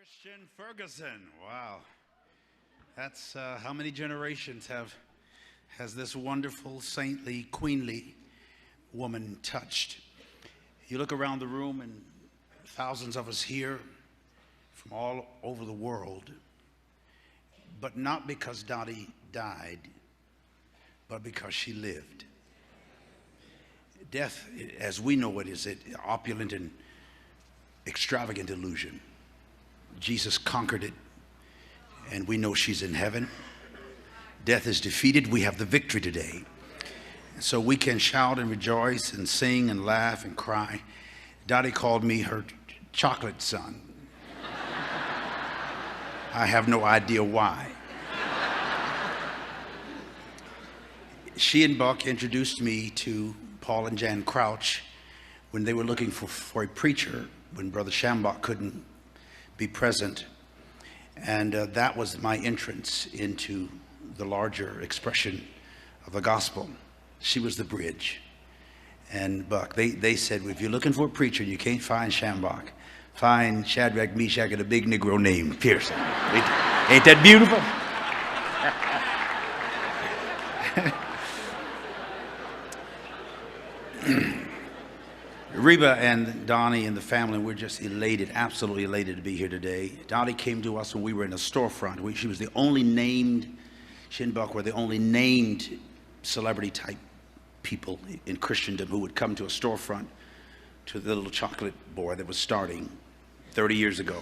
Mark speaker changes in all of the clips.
Speaker 1: Christian Ferguson. Wow. That's how many generations has this wonderful, saintly, queenly woman touched. You look around the room and thousands of us here from all over the world, but not because Dottie died, but because she lived. Death, as we know it, is an opulent and extravagant illusion. Jesus conquered it, and we know she's in heaven. Death is defeated. We have the victory today. So we can shout and rejoice and sing and laugh and cry. Dottie called me her chocolate son. I have no idea why. She and Buck introduced me to Paul and Jan Crouch when they were looking for a preacher, when Brother Shambach couldn't be present. And that was my entrance into the larger expression of the gospel. She was the bridge. And Buck, they said, well, if you're looking for a preacher, you can't find Shambach. Find Shadrach, Meshach, and a big Negro named Pearson. Ain't that beautiful? Reba and Donnie and the family, we're just elated, absolutely elated to be here today. Dottie came to us when we were in a storefront. She was the only named, she and Buck were the only named celebrity type people in Christendom who would come to a storefront to the little chocolate boy that was starting 30 years ago.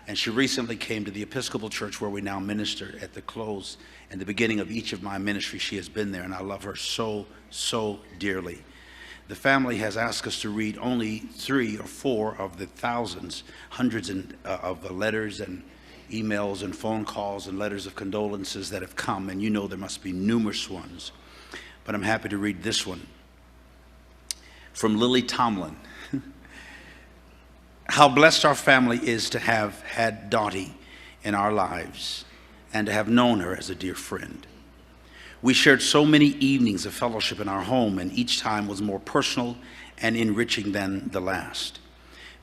Speaker 1: And she recently came to the Episcopal Church where we now minister. At the close and the beginning of each of my ministries, she has been there, and I love her so, so dearly. The family has asked us to read only 3 or 4 of the thousands, hundreds of letters and emails and phone calls and letters of condolences that have come, and you know there must be numerous ones. But I'm happy to read this one from Lily Tomlin. How blessed our family is to have had Dottie in our lives and to have known her as a dear friend. We shared so many evenings of fellowship in our home, and each time was more personal and enriching than the last.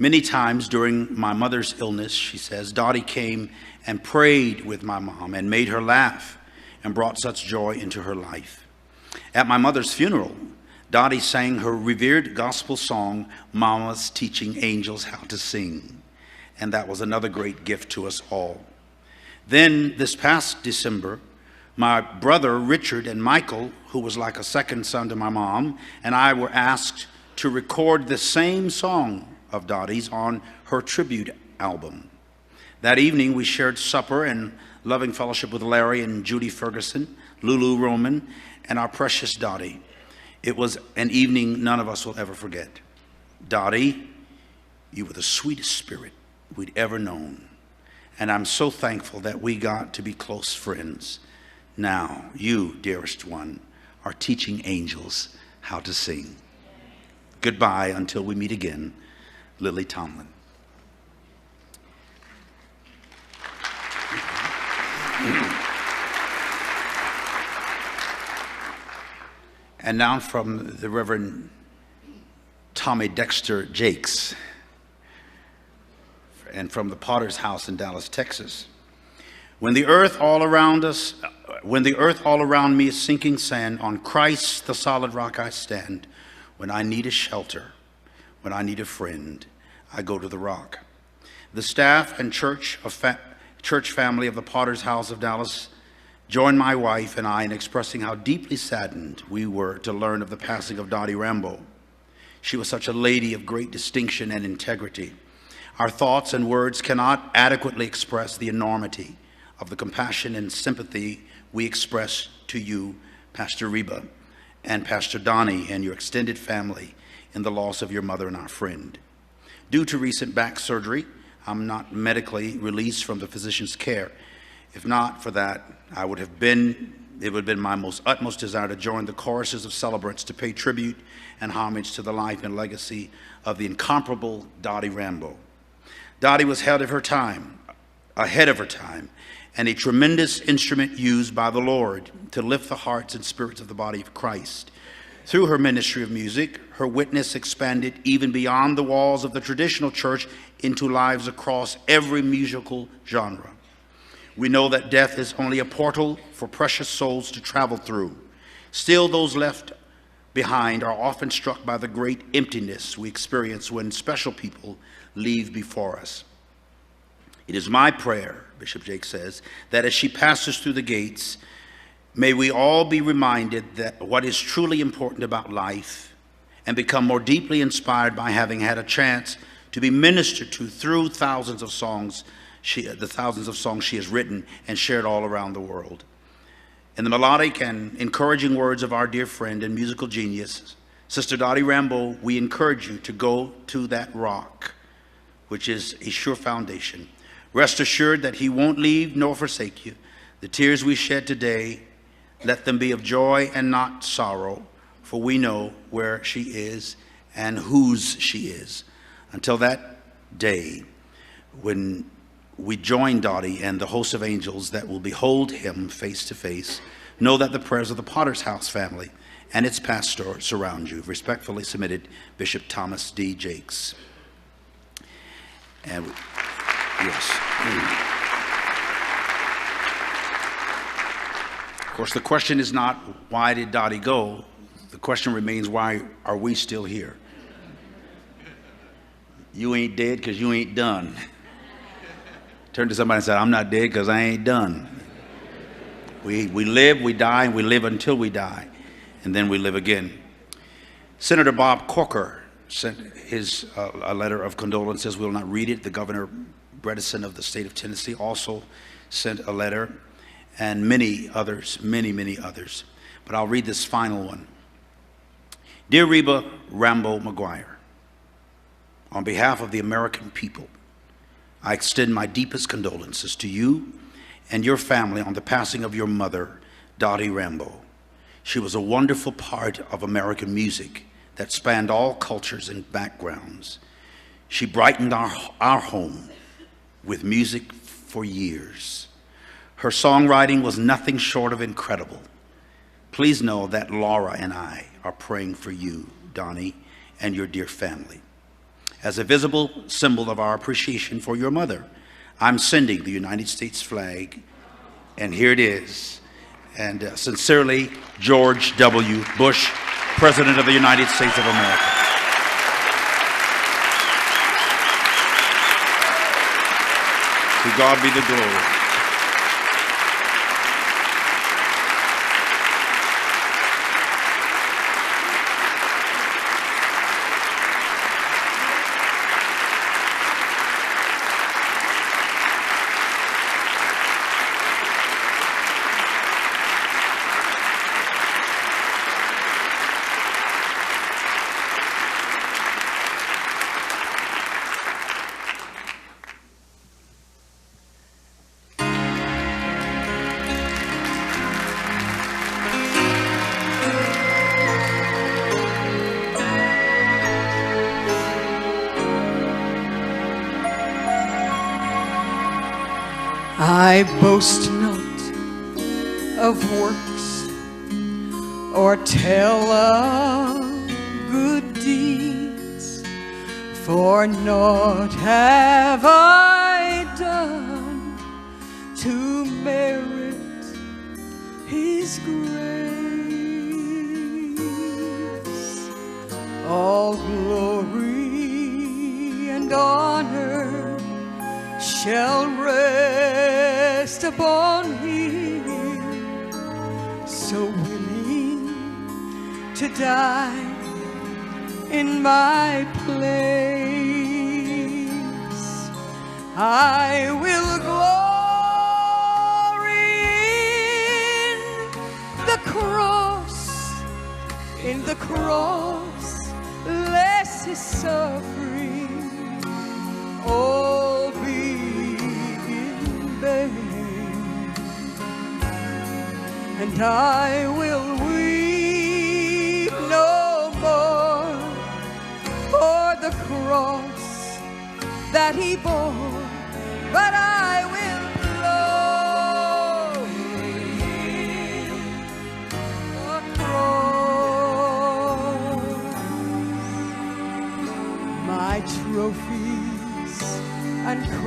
Speaker 1: Many times during my mother's illness, she says, Dottie came and prayed with my mom and made her laugh and brought such joy into her life. At my mother's funeral, Dottie sang her revered gospel song, Mama's Teaching Angels How to Sing. And that was another great gift to us all. Then this past December, my brother Richard and Michael, who was like a second son to my mom, and I were asked to record the same song of Dottie's on her tribute album. That evening we shared supper and loving fellowship with Larry and Judy Ferguson, Lulu Roman, and our precious Dottie. It was an evening none of us will ever forget. Dottie, you were the sweetest spirit we'd ever known, and I'm so thankful that we got to be close friends. Now, you, dearest one, are teaching angels how to sing. Goodbye until we meet again, Lily Tomlin. And now from the Reverend Tommy Dexter Jakes, and from the Potter's House in Dallas, Texas. When the earth all around me is sinking sand, on Christ the solid rock I stand. When I need a shelter, when I need a friend, I go to the rock. The staff and church family of the Potter's House of Dallas joined my wife and I in expressing how deeply saddened we were to learn of the passing of Dottie Rambo. She was such a lady of great distinction and integrity. Our thoughts and words cannot adequately express the enormity of the compassion and sympathy we express to you, Pastor Reba, and Pastor Donnie and your extended family in the loss of your mother and our friend. Due to recent back surgery, I'm not medically released from the physician's care. If not for that, it would have been my utmost desire to join the choruses of celebrants to pay tribute and homage to the life and legacy of the incomparable Dottie Rambo. Dottie was ahead of her time, and a tremendous instrument used by the Lord to lift the hearts and spirits of the body of Christ. Through her ministry of music, her witness expanded even beyond the walls of the traditional church into lives across every musical genre. We know that death is only a portal for precious souls to travel through. Still, those left behind are often struck by the great emptiness we experience when special people leave before us. It is my prayer, Bishop Jake says, that as she passes through the gates, may we all be reminded that what is truly important about life and become more deeply inspired by having had a chance to be ministered to through thousands of songs, the thousands of songs she has written and shared all around the world. In the melodic and encouraging words of our dear friend and musical genius, Sister Dottie Rambo, we encourage you to go to that rock, which is a sure foundation. Rest assured that he won't leave nor forsake you. The tears we shed today, let them be of joy and not sorrow, for we know where she is and whose she is. Until that day when we join Dottie and the host of angels that will behold him face to face, know that the prayers of the Potter's House family and its pastor surround you. Respectfully submitted, Bishop Thomas D. Jakes. And yes. Of course, the question is not, why did Dottie go? The question remains, why are we still here? You ain't dead because you ain't done. Turn to somebody and say, I'm not dead because I ain't done. We live, we die, and we live until we die. And then we live again. Senator Bob Corker sent a letter of condolences. We will not read it. The Governor Bredesen of the state of Tennessee also sent a letter, and many others, many others. But I'll read this final one. Dear Reba Rambo McGuire, on behalf of the American people, I extend my deepest condolences to you and your family on the passing of your mother, Dottie Rambo. She was a wonderful part of American music that spanned all cultures and backgrounds. She brightened our home with music for years. Her songwriting was nothing short of incredible. Please know that Laura and I are praying for you, Donnie, and your dear family. As a visible symbol of our appreciation for your mother, I'm sending the United States flag, and here it is. And sincerely, George W. Bush, President of the United States of America. To God be the glory.
Speaker 2: I boast not of works or tell of good deeds, for naught have I done to merit His grace. All glory and honor shall rest upon Him, so willing to die in my place. I will glory in the cross, lest His suffering all be in vain, and I will weep no more for the cross that He bore, but I will glory the cross. My trophies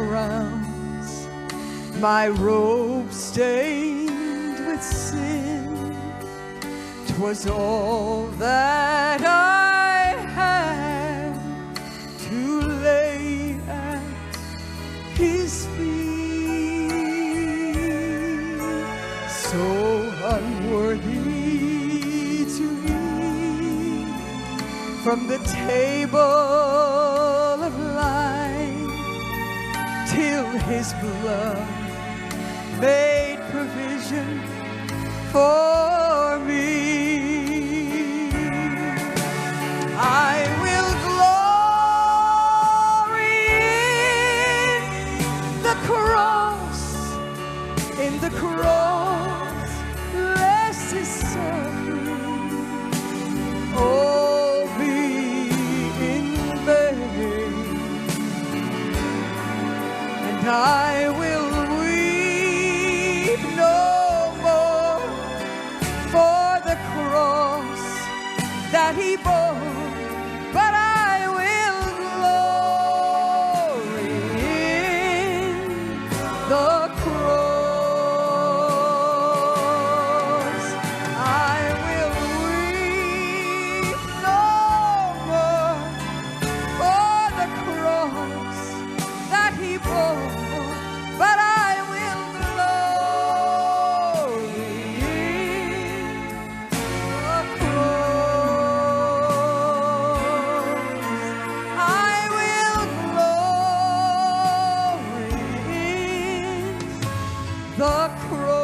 Speaker 2: crowns, my robe stained with sin. 'Twas all that I had to lay at his feet. So unworthy to eat from the table of life, till his blood made provision for me. I will glory in the cross, in the cross, lest his suffering all be in vain. And I will weep no more for the cross that he bore, but I will glory in the cross. I will weep no more for the cross that he bore, but I will glory in the cross. I will glory in the cross.